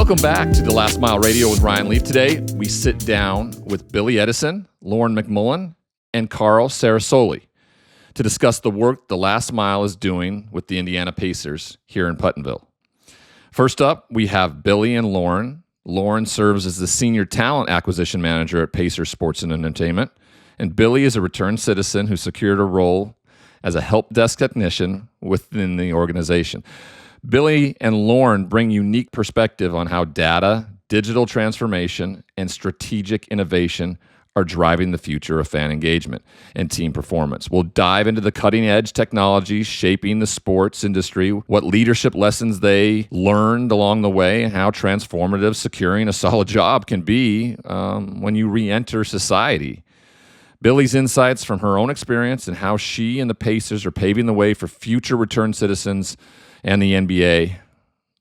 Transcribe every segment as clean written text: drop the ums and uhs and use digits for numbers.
Welcome back to The Last Mile Radio with Ryan Leaf. Today, we sit down with Billie Edison, Lauren McMullen, and Carl Sarasoli to discuss the work The Last Mile is doing with the Indiana Pacers here in Putnamville. First up, we have Billie and Lauren. Lauren serves as the Senior Talent Acquisition Manager at Pacers Sports and Entertainment, and Billie is a returned citizen who secured a role as a help desk technician within the organization. Billie and Lauren bring unique perspective on how data, digital transformation, and strategic innovation are driving the future of fan engagement and team performance. We'll dive into the cutting-edge technologies shaping the sports industry, what leadership lessons they learned along the way, and how transformative securing a solid job can be when you re-enter society. Billie's insights from her own experience and how she and the Pacers are paving the way for future returned citizens and the NBA.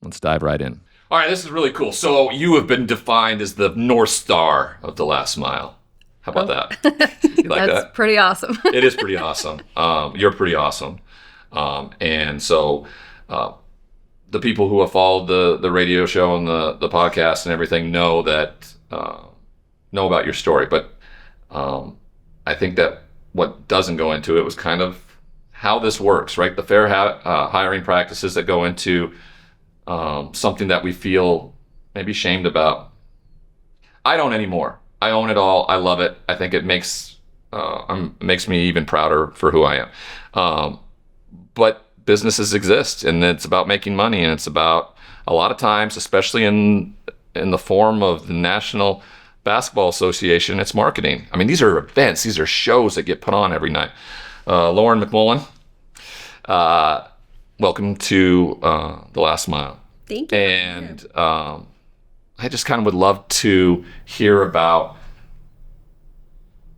Let's dive right in. All right, this is really cool. So you have been defined as the North Star of The Last Mile. How about that? You like That's that? pretty awesome. It is pretty awesome. You're pretty awesome. And so the people who have followed the radio show and the podcast and everything know about your story. But I think that what doesn't go into it was kind of how this works, right? The fair hiring practices that go into something that we feel maybe shamed about. I don't anymore. I own it all. I love it. I think it makes me even prouder for who I am. But businesses exist, and it's about making money, and it's about a lot of times, especially in the form of the National Basketball Association, it's marketing. I mean, these are events. These are shows that get put on every night. Lauren McMullen, welcome to The Last Mile. Thank you. And I just kind of would love to hear about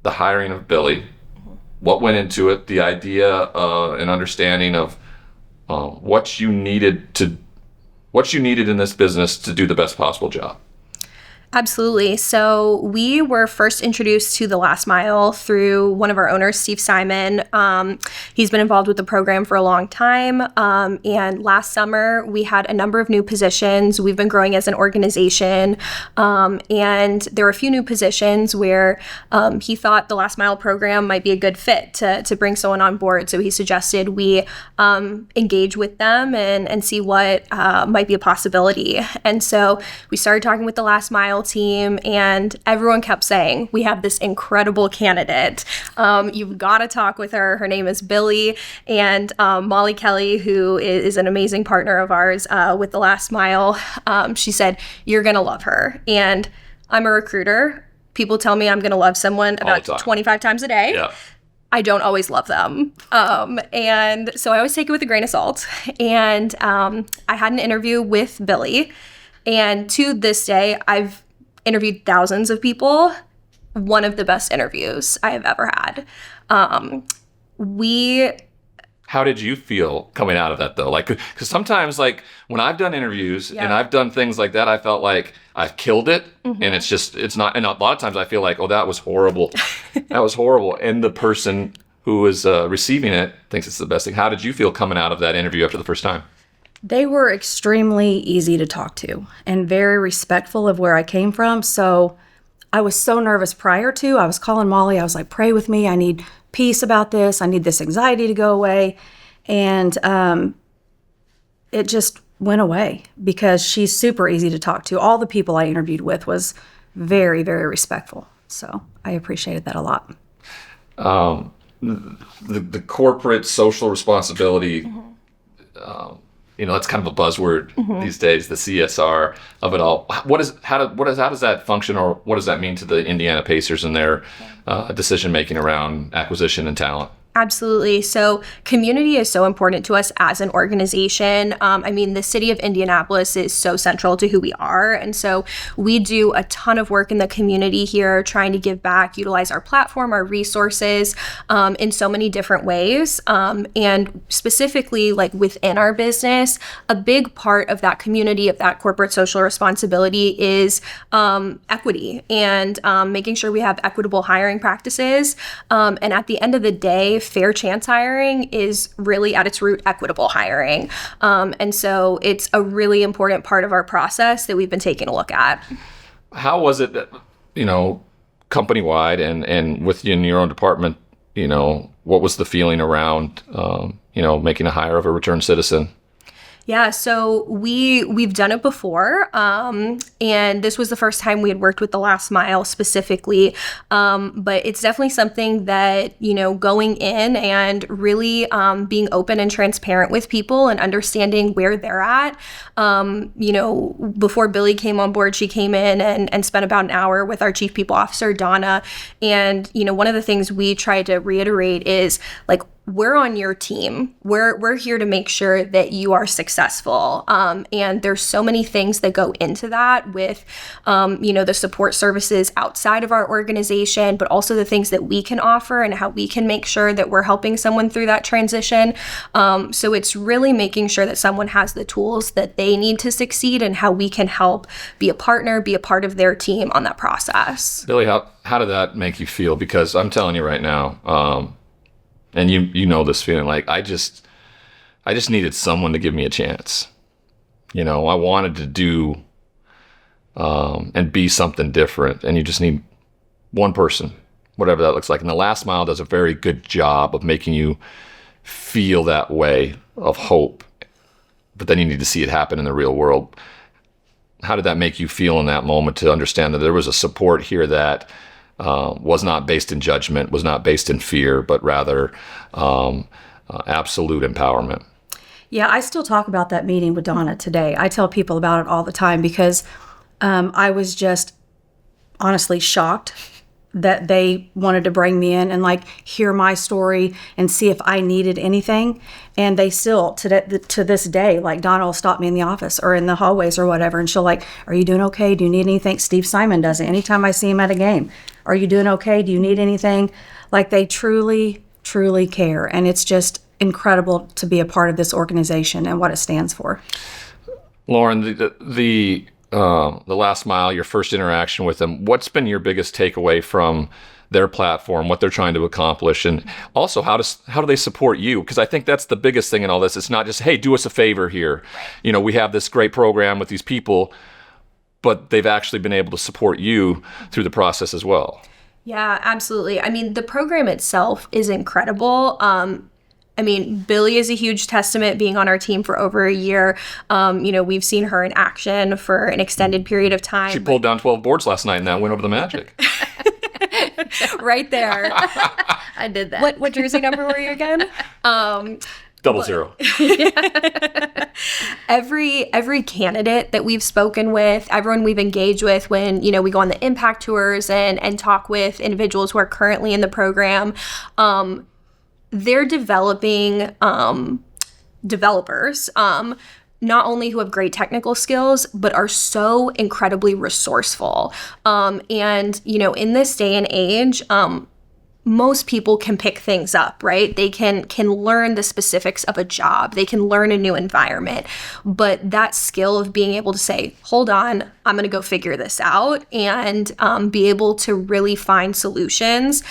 the hiring of Billie, what went into it, the idea and understanding of what you needed in this business to do the best possible job. Absolutely. So we were first introduced to The Last Mile through one of our owners, Steve Simon. He's been involved with the program for a long time. And last summer, we had a number of new positions. We've been growing as an organization. And there were a few new positions where he thought the Last Mile program might be a good fit to bring someone on board. So he suggested we engage with them and see what might be a possibility. And so we started talking with the Last Mile team, and everyone kept saying, we have this incredible candidate. You've got to talk with her. Her name is Billie. And Molly Kelly, who is an amazing partner of ours with The Last Mile, she said, you're going to love her. And I'm a recruiter. People tell me I'm going to love someone about 25 times a day. Yeah. I don't always love them. And so I always take it with a grain of salt. And I had an interview with Billie. And to this day, I've interviewed thousands of people. One of the best interviews I have ever had. How did you feel coming out of that, though? Like, because sometimes, like, when I've done interviews and I've done things like that, I felt like I've killed it, and it's not. And a lot of times I feel like, oh, that was horrible. That was horrible. And the person who is receiving it thinks it's the best thing. How did you feel coming out of that interview after the first time? They were extremely easy to talk to and very respectful of where I came from. So I was so nervous prior to. I was calling Molly. I was like, pray with me. I need peace about this. I need this anxiety to go away. And it just went away because she's super easy to talk to. All the people I interviewed with was very, very respectful. So I appreciated that a lot. The corporate social responsibility, that's kind of a buzzword these days, the CSR of it all. How does that function, or what does that mean to the Indiana Pacers and their decision making around acquisition and talent? Absolutely. So community is so important to us as an organization. The city of Indianapolis is so central to who we are. And so we do a ton of work in the community here, trying to give back, utilize our platform, our resources in so many different ways. And specifically, like within our business, a big part of that community, of that corporate social responsibility is equity and making sure we have equitable hiring practices. And at the end of the day, fair chance hiring is really at its root equitable hiring. And so it's a really important part of our process that we've been taking a look at. How was it that, company-wide and within your own department, what was the feeling around, making a hire of a returned citizen? Yeah, so we've done it before, and this was the first time we had worked with the last mile specifically, but it's definitely something that, going in and really being open and transparent with people and understanding where they're at. Before Billie came on board, she came in and spent about an hour with our chief people officer, Donna, and, one of the things we try to reiterate is, like, we're on your team. We're here to make sure that you are successful. And there's so many things that go into that with, the support services outside of our organization, but also the things that we can offer and how we can make sure that we're helping someone through that transition. So it's really making sure that someone has the tools that they need to succeed and how we can help be a partner, be a part of their team on that process. Billie, how did that make you feel? Because I'm telling you right now, and you know this feeling, like I just needed someone to give me a chance. I wanted to do and be something different, and you just need one person, whatever that looks like. And the last mile does a very good job of making you feel that way of hope, but then you need to see it happen in the real world. How did that make you feel in that moment to understand that there was a support here that was not based in judgment, was not based in fear, but rather absolute empowerment? Yeah, I still talk about that meeting with Donna today. I tell people about it all the time because I was just honestly shocked that they wanted to bring me in and hear my story and see if I needed anything. And they still, to this day, Donna will stop me in the office or in the hallways or whatever, and she'll are you doing okay? Do you need anything? Steve Simon does it anytime I see him at a game. Are you doing okay? Do you need anything? They truly, truly care. And it's just incredible to be a part of this organization and what it stands for. Lauren, the last mile, your first interaction with them, what's been your biggest takeaway from their platform, what they're trying to accomplish, and also how do they support you? Because I think that's the biggest thing in all this. It's not just, hey, do us a favor here. We have this great program with these people, but they've actually been able to support you through the process as well. Yeah, absolutely. I mean, the program itself is incredible. Billie is a huge testament, being on our team for over a year. We've seen her in action for an extended period of time. She pulled down 12 boards last night in that win over the Magic. Right there. I did that. What jersey number were you again? 00. Every candidate that we've spoken with, everyone we've engaged with when, we go on the impact tours and talk with individuals who are currently in the program, they're developing developers, not only who have great technical skills, but are so incredibly resourceful. And, in this day and age, most people can pick things up, right? They can learn the specifics of a job. They can learn a new environment. But that skill of being able to say, hold on, I'm going to go figure this out, and be able to really find solutions.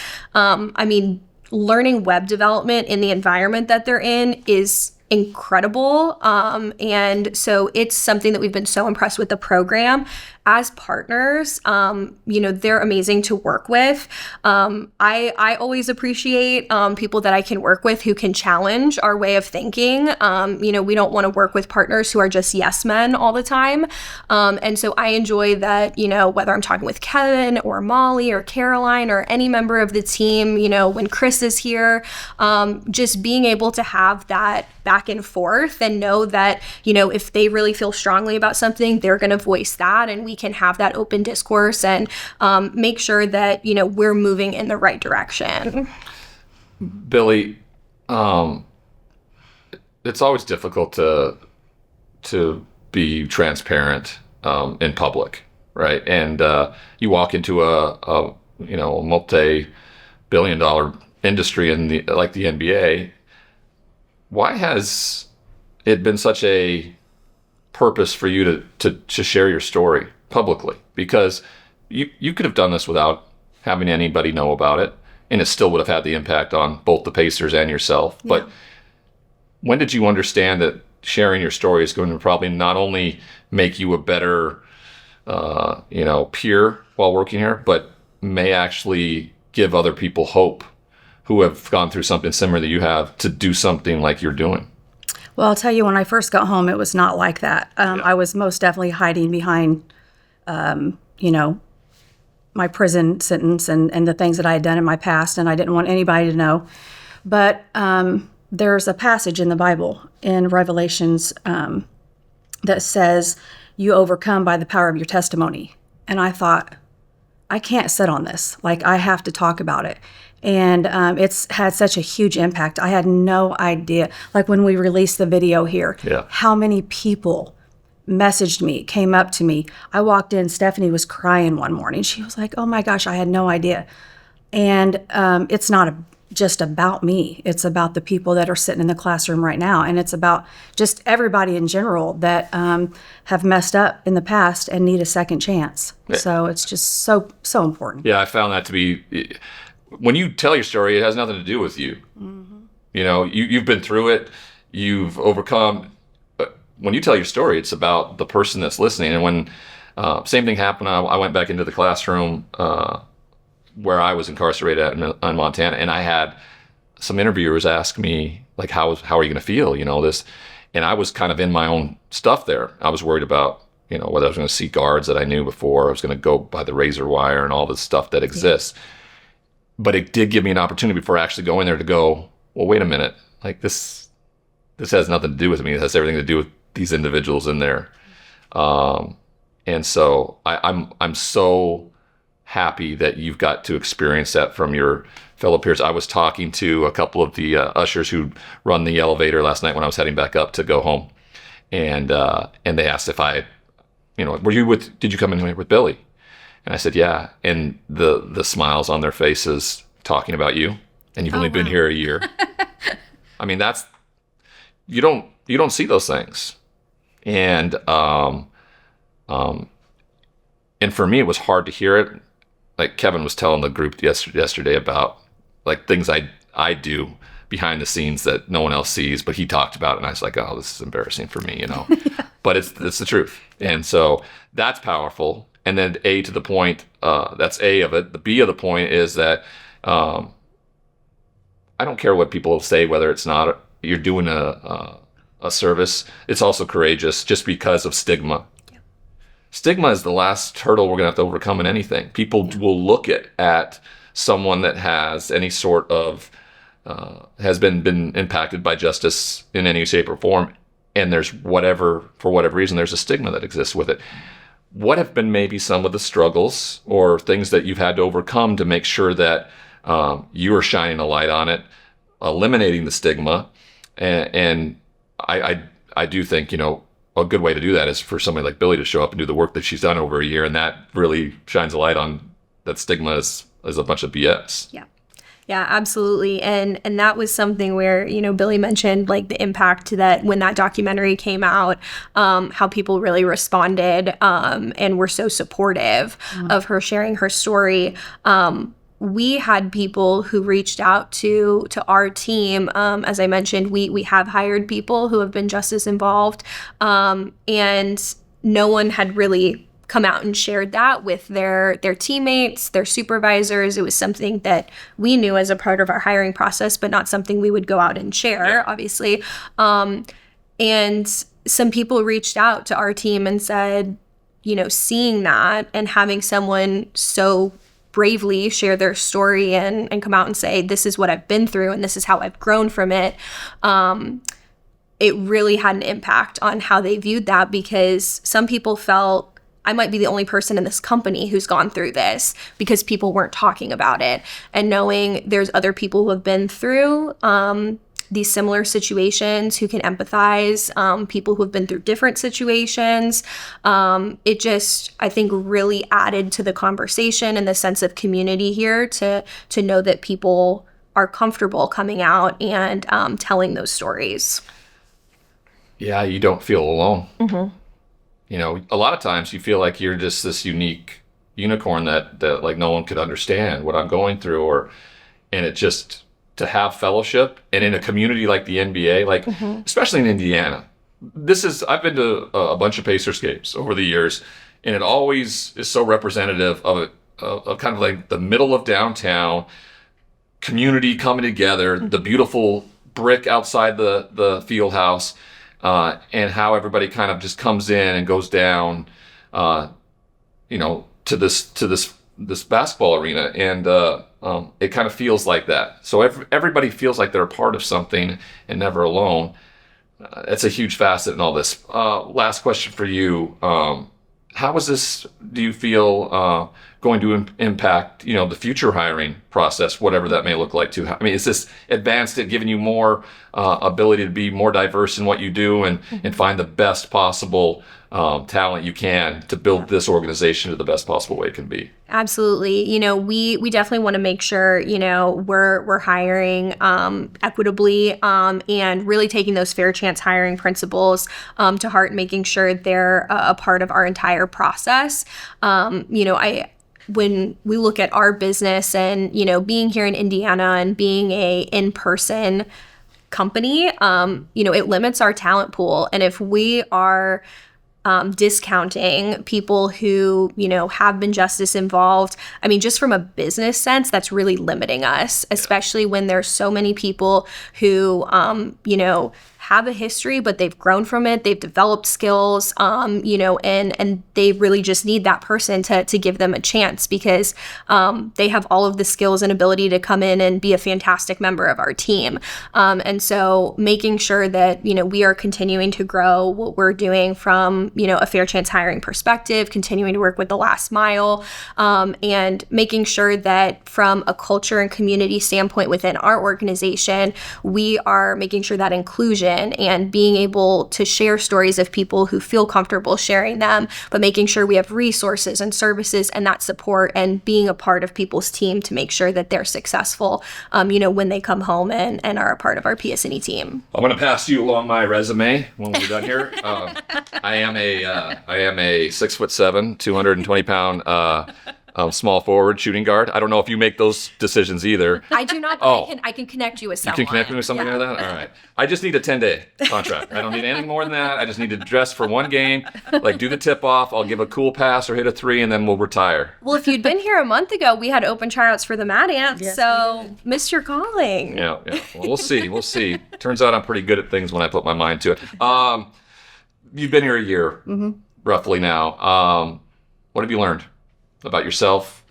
Learning web development in the environment that they're in is incredible. And so it's something that we've been so impressed with the program. As partners, they're amazing to work with. I always appreciate people that I can work with who can challenge our way of thinking. We don't want to work with partners who are just yes men all the time. And so I enjoy that, whether I'm talking with Kevin or Molly or Caroline or any member of the team, when Chris is here, just being able to have that back and forth and know that, if they really feel strongly about something, they're going to voice that, and we can have that open discourse and make sure that, we're moving in the right direction. Billie, it's always difficult to be transparent in public, right? And you walk into a multi-billion-dollar industry in like the NBA. Why has it been such a purpose for you to share your story publicly? Because you could have done this without having anybody know about it. and it still would have had the impact on both the Pacers and yourself. Yeah. But when did you understand that sharing your story is going to probably not only make you a better, peer while working here, but may actually give other people hope who have gone through something similar that you have to do something like you're doing? Well, I'll tell you, when I first got home, it was not like that. I was most definitely hiding behind, my prison sentence and the things that I had done in my past, and I didn't want anybody to know. But there's a passage in the Bible, in Revelations, that says, you overcome by the power of your testimony. And I thought, I can't sit on this. Like, I have to talk about it. And it's had such a huge impact. I had no idea. Like, when we released the video here, how many people messaged me, came up to me. I walked in, Stephanie was crying one morning. She was like, oh my gosh, I had no idea. And it's not just about me. It's about the people that are sitting in the classroom right now. And it's about just everybody in general that have messed up in the past and need a second chance. Yeah. So it's just so important. Yeah, I found that to be, when you tell your story, it has nothing to do with you. Mm-hmm. You've been through it, you've overcome. But when you tell your story, it's about the person that's listening. And when same thing happened, I went back into the classroom where I was incarcerated in Montana, and I had some interviewers ask me, like, how are you going to feel, this? And I was kind of in my own stuff there. I was worried about, whether I was going to see guards that I knew before, I was going to go by the razor wire and all this stuff that exists. Yeah. But it did give me an opportunity before actually going there to go, well, wait a minute, like this has nothing to do with me. It has everything to do with these individuals in there. And so I'm so happy that you've got to experience that from your fellow peers. I was talking to a couple of the ushers who run the elevator last night when I was heading back up to go home, and they asked if I, did you come in here with Billie? And I said, yeah. And the smiles on their faces talking about you, and you've only been here a year. I mean, that's, you don't see those things, and for me, it was hard to hear it. Like Kevin was telling the group yesterday about like things I do behind the scenes that no one else sees, but he talked about it, and I was like, oh, this is embarrassing for me, But it's the truth, and so that's powerful. And then A to the point, that's A of it. The B of the point is that I don't care what people say, whether it's not you're doing a service. It's also courageous just because of stigma. Stigma is the last hurdle we're going to have to overcome in anything. People will look at someone that has any sort of, has been impacted by justice in any shape or form, and for whatever reason, there's a stigma that exists with it. What have been maybe some of the struggles or things that you've had to overcome to make sure that you are shining a light on it, eliminating the stigma? And I do think, a good way to do that is for somebody like Billie to show up and do the work that she's done over a year, and that really shines a light on that stigma is a bunch of BS. Yeah, absolutely. And that was something where, Billie mentioned like the impact that when that documentary came out, how people really responded and were so supportive of her sharing her story. We had people who reached out to our team. As I mentioned, we have hired people who have been justice involved, and no one had really come out and shared that with their teammates, their supervisors. It was something that we knew as a part of our hiring process, but not something we would go out and share, obviously. And some people reached out to our team and said, seeing that and having someone so bravely share their story and come out and say, this is what I've been through and this is how I've grown from it. It really had an impact on how they viewed that, because some people felt, I might be the only person in this company who's gone through this, because people weren't talking about it. And knowing there's other people who have been through these similar situations who can empathize, people who have been through different situations. It just, I think, really added to the conversation and the sense of community here to know that people are comfortable coming out and telling those stories. Yeah, you don't feel alone. Mm-hmm. A lot of times you feel like you're just this unique unicorn that like no one could understand what I'm going through, and it just to have fellowship and in a community like the NBA, like especially in Indiana. I've been to a bunch of Pacers games over the years, and it always is so representative of kind of like the middle of downtown community coming together, the beautiful brick outside the field house, and how everybody kind of just comes in and goes down, to this basketball arena, and it kind of feels like that. So everybody feels like they're a part of something and never alone. That's a huge facet in all this. Last question for you. How is this, do you feel, going to impact, the future hiring process, whatever that may look like too? I mean, is this advanced at giving you more ability to be more diverse in what you do and find the best possible talent you can to build this organization to the best possible way it can be? Absolutely. We definitely want to make sure, we're hiring equitably and really taking those fair chance hiring principles to heart, making sure they're a part of our entire process. When we look at our business and, being here in Indiana and being a in-person company, it limits our talent pool. And if we are discounting people who, have been justice involved, I mean, just from a business sense, that's really limiting us, especially when there's so many people who, have a history, but they've grown from it. They've developed skills, and they really just need that person to give them a chance because they have all of the skills and ability to come in and be a fantastic member of our team. And so making sure that, we are continuing to grow what we're doing from, a fair chance hiring perspective, continuing to work with the last mile, and making sure that from a culture and community standpoint within our organization, we are making sure that inclusion and being able to share stories of people who feel comfortable sharing them, but making sure we have resources and services and that support and being a part of people's team to make sure that they're successful, when they come home and are a part of our PS&E team. I'm going to pass you along my resume when we're done here. I am a 6'7", 220-pound small forward shooting guard. I don't know if you make those decisions either. I do not, but I can connect you with someone. You can connect me with something like that? All right. I just need a 10-day contract. I don't need anything more than that. I just need to dress for one game, like do the tip-off. I'll give a cool pass or hit a three, and then we'll retire. Well, if you'd been here a month ago, we had open tryouts for the Mad Ants, yes, so missed your calling. Yeah. Well, we'll see. Turns out I'm pretty good at things when I put my mind to it. You've been here a year, roughly now. What have you learned about yourself,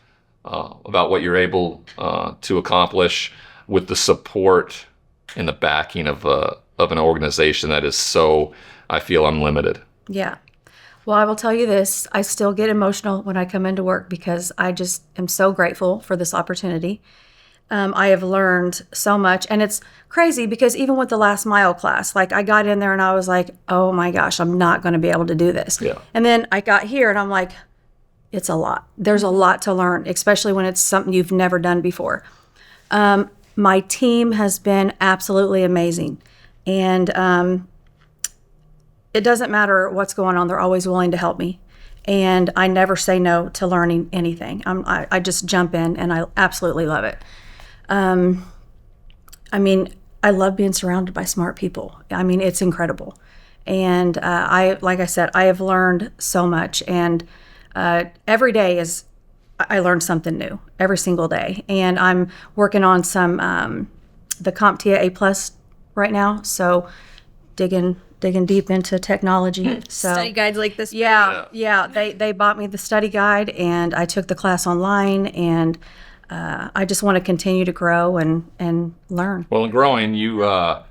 about what you're able to accomplish with the support and the backing of an organization that is so, I feel, unlimited? Yeah. Well, I will tell you this. I still get emotional when I come into work because I just am so grateful for this opportunity. I have learned so much, and it's crazy because even with the last mile class, like I got in there and I was like, oh my gosh, I'm not going to be able to do this. Yeah. And then I got here and I'm like, it's a lot. There's a lot to learn, especially when it's something you've never done before. My team has been absolutely amazing. And it doesn't matter what's going on. They're always willing to help me. And I never say no to learning anything. I just jump in and I absolutely love it. I love being surrounded by smart people. It's incredible. And like I said, I have learned so much. And every day I learn something new every single day. And I'm working on some, the CompTIA A+ right now. So digging deep into technology. So study guides like this. Yeah. They bought me the study guide and I took the class online, and I just want to continue to grow and learn. Well, in growing, you, how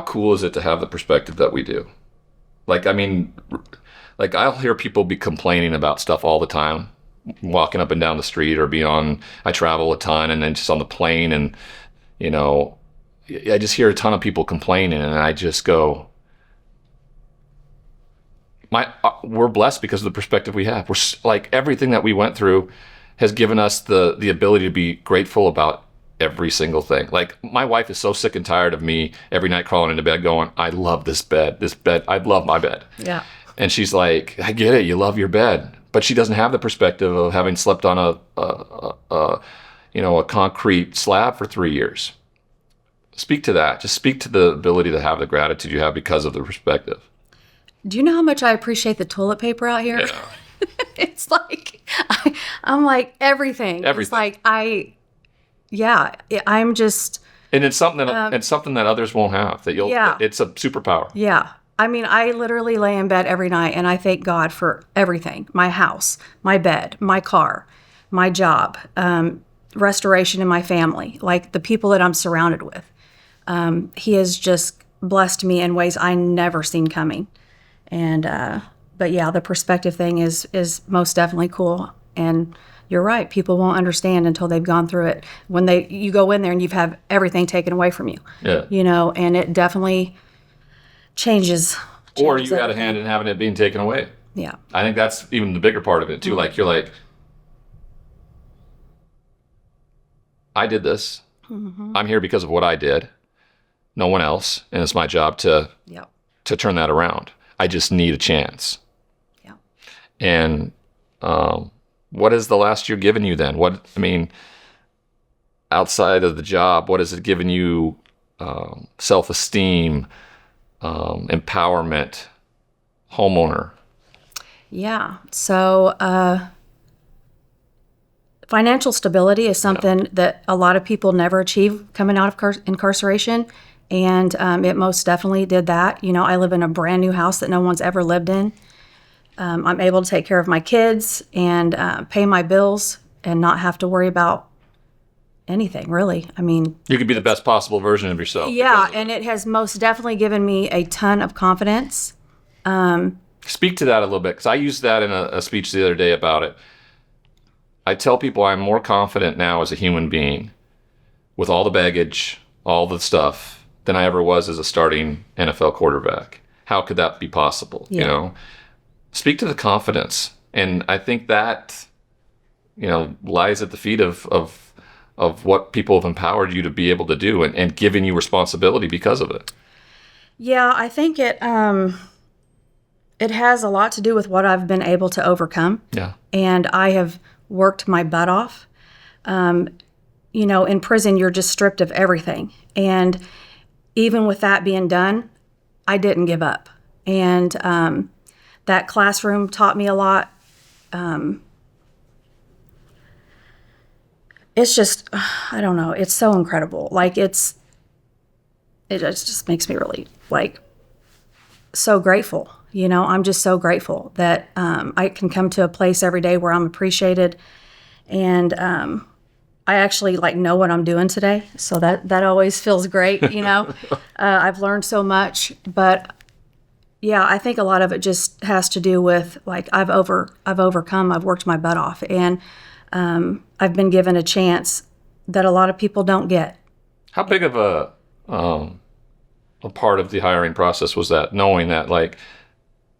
cool is it to have the perspective that we do? I'll hear people be complaining about stuff all the time, walking up and down the street or I travel a ton, and then just on the plane, and, I just hear a ton of people complaining, and I just go, we're blessed because of the perspective we have. We're like, everything that we went through has given us the ability to be grateful about every single thing. Like, my wife is so sick and tired of me every night crawling into bed going, I love this bed, I love my bed. Yeah. And she's like, I get it, you love your bed, but she doesn't have the perspective of having slept on a concrete slab for 3 years. Speak to that. Just speak to the ability to have the gratitude you have because of the perspective. Do you know how much I appreciate the toilet paper out here? Yeah. It's like, I'm like everything. It's like, I'm just. And it's something that others won't have, it's a superpower. Yeah. I mean, I literally lay in bed every night and I thank God for everything. My house, my bed, my car, my job, restoration in my family, like the people that I'm surrounded with. He has just blessed me in ways I never seen coming. And, but yeah, the perspective thing is most definitely cool. And you're right. People won't understand until they've gone through it. When you go in there and you've had everything taken away from you, and it definitely changes. Or you had a hand in having it being taken away. Yeah. I think that's even the bigger part of it too. Mm-hmm. Like, you're like, I did this. Mm-hmm. I'm here because of what I did. No one else. And it's my job to turn that around. I just need a chance. Yeah. And what has the last year given you then? Outside of the job, what has it given you? Self-esteem, empowerment, homeowner. Yeah. So financial stability is something that a lot of people never achieve coming out of incarceration. And it most definitely did that. I live in a brand new house that no one's ever lived in. I'm able to take care of my kids and pay my bills and not have to worry about anything, really. You could be the best possible version of yourself. Yeah, and it has most definitely given me a ton of confidence. Speak to that a little bit, because I used that in a speech the other day about it. I tell people I'm more confident now as a human being with all the baggage, all the stuff, than I ever was as a starting NFL quarterback. How could that be possible? Yeah. Speak to the confidence. And I think that, lies at the feet of what people have empowered you to be able to do and given you responsibility because of it. Yeah, I think it has a lot to do with what I've been able to overcome. Yeah. And I have worked my butt off. In prison, you're just stripped of everything. And even with that being done, I didn't give up. And that classroom taught me a lot. It's just, I don't know, it's so incredible. Like, it just makes me really, so grateful. I'm just so grateful that I can come to a place every day where I'm appreciated. And I actually know what I'm doing today. So that always feels great, I've learned so much. But yeah, I think a lot of it just has to do with I've overcome, I've worked my butt off, and I've been given a chance that a lot of people don't get. How big of a part of the hiring process was that, knowing that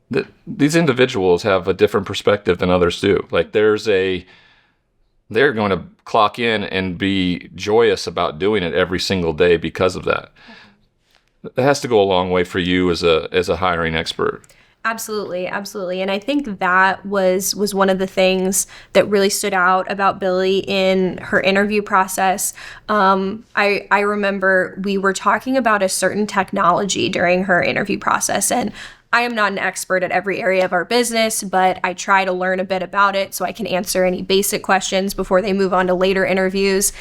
that these individuals have a different perspective than others do? They're going to clock in and be joyous about doing it every single day because of that. That has to go a long way for you as a hiring expert. Absolutely. And I think that was one of the things that really stood out about Billie in her interview process. I remember we were talking about a certain technology during her interview process, and I am not an expert at every area of our business, but I try to learn a bit about it so I can answer any basic questions before they move on to later interviews.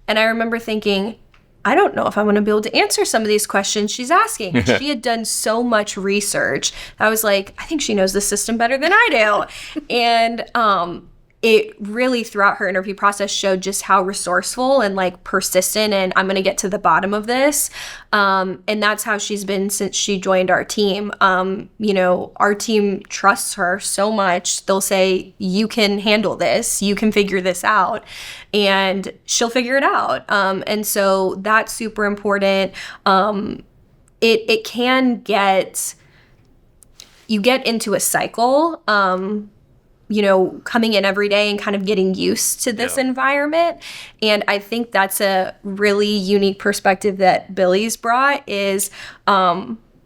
And I remember thinking, I don't know if I'm going to be able to answer some of these questions she's asking. She had done so much research. I was like, I think she knows the system better than I do. And it really, throughout her interview process, showed just how resourceful and persistent, and I'm going to get to the bottom of this. And that's how she's been since she joined our team. Our team trusts her so much. They'll say, you can handle this, you can figure this out, and she'll figure it out. And so that's super important. It can you get into a cycle, coming in every day and kind of getting used to this environment. And I think that's a really unique perspective that Billie's brought is,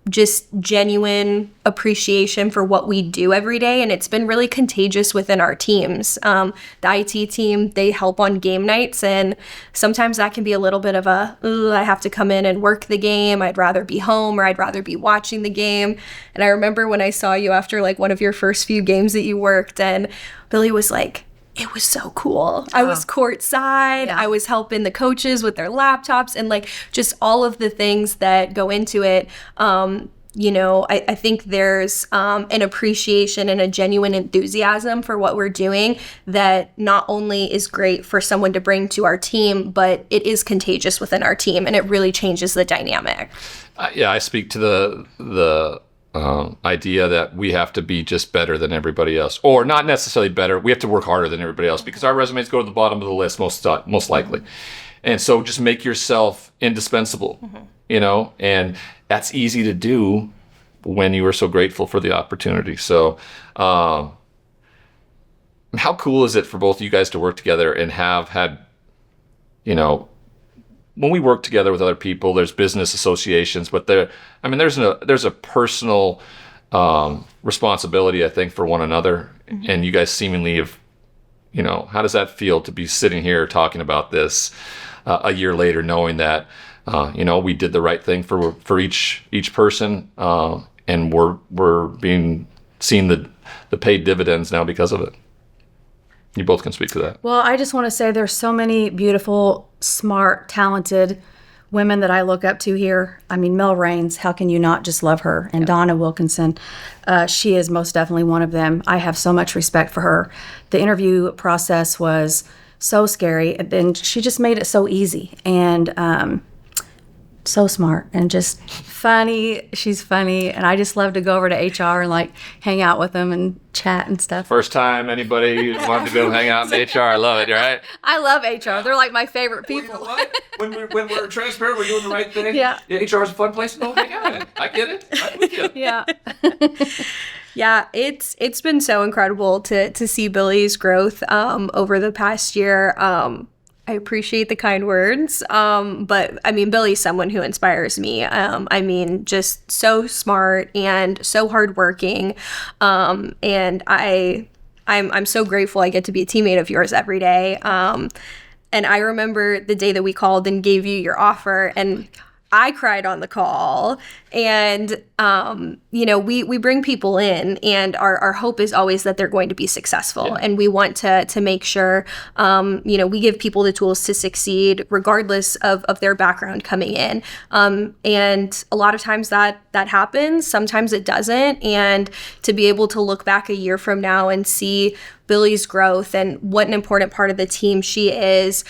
just genuine appreciation for what we do every day. And it's been really contagious within our teams. The IT team, they help on game nights. And sometimes that can be a little bit of I have to come in and work the game. I'd rather be home, or I'd rather be watching the game. And I remember when I saw you after like one of your first few games that you worked, and Billie was like, it was so cool. I was courtside. Yeah. I was helping the coaches with their laptops, and like just all of the things that go into it. I think there's an appreciation and a genuine enthusiasm for what we're doing that not only is great for someone to bring to our team, but it is contagious within our team, and it really changes the dynamic. I speak to the idea that we have to be just better than everybody else, or not necessarily better. We have to work harder than everybody else because our resumes go to the bottom of the list most likely. And so just make yourself indispensable, and that's easy to do when you are so grateful for the opportunity. So how cool is it for both of you guys to work together and have had, when we work together with other people, there's business associations, but there's a personal responsibility, I think, for one another. Mm-hmm. And you guys seemingly have, how does that feel to be sitting here talking about this a year later, knowing that, we did the right thing for each person, and we're seeing the paid dividends now because of it. You both can speak to that. Well, I just want to say there's so many beautiful, smart, talented women that I look up to here. I mean, Mel Raines, how can you not just love her? And Donna Wilkinson, she is most definitely one of them. I have so much respect for her. The interview process was so scary, and she just made it so easy. And so smart and just funny. She's funny, and I just love to go over to HR and like hang out with them and chat and stuff. First time anybody wanted to go hang out in HR, I love it, right? I love HR. They're like my favorite people. Well, you know what? When we're transparent, we're doing the right thing. Yeah. HR is a fun place to go hang out in. I get it. I'm with you. Yeah. Yeah, it's been so incredible to see Billie's growth over the past year. I appreciate the kind words, but I mean, Billie's someone who inspires me. Just so smart and so hardworking, and I'm so grateful I get to be a teammate of yours every day. And I remember the day that we called and gave you your offer, and I cried on the call. And we bring people in, and our hope is always that they're going to be successful. Yeah. And we want to make sure, we give people the tools to succeed regardless of their background coming in. And a lot of times that happens, sometimes it doesn't. And to be able to look back a year from now and see Billie's growth and what an important part of the team she is,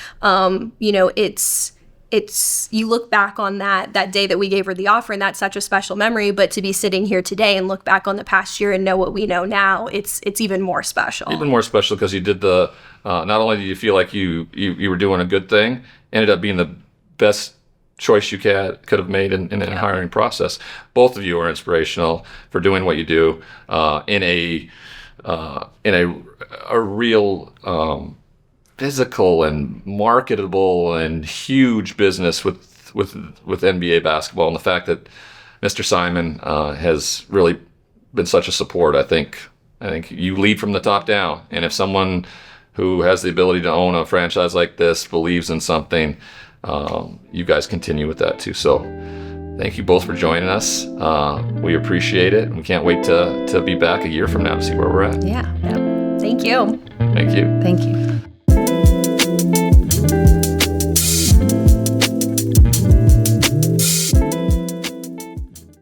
it's you look back on that day that we gave her the offer, and that's such a special memory. But to be sitting here today and look back on the past year and know what we know now, it's even more special. Even more special because you did not only did you feel like you were doing a good thing, ended up being the best choice you could have made in the hiring process. Both of you are inspirational for doing what you do in a real physical and marketable and huge business with NBA basketball, and the fact that Mr. Simon has really been such a support. I think you lead from the top down, and if someone who has the ability to own a franchise like this believes in something, you guys continue with that too. So thank you both for joining us. We appreciate it, and we can't wait to be back a year from now to see where we're at. Yeah. Thank you. Thank you. Thank you.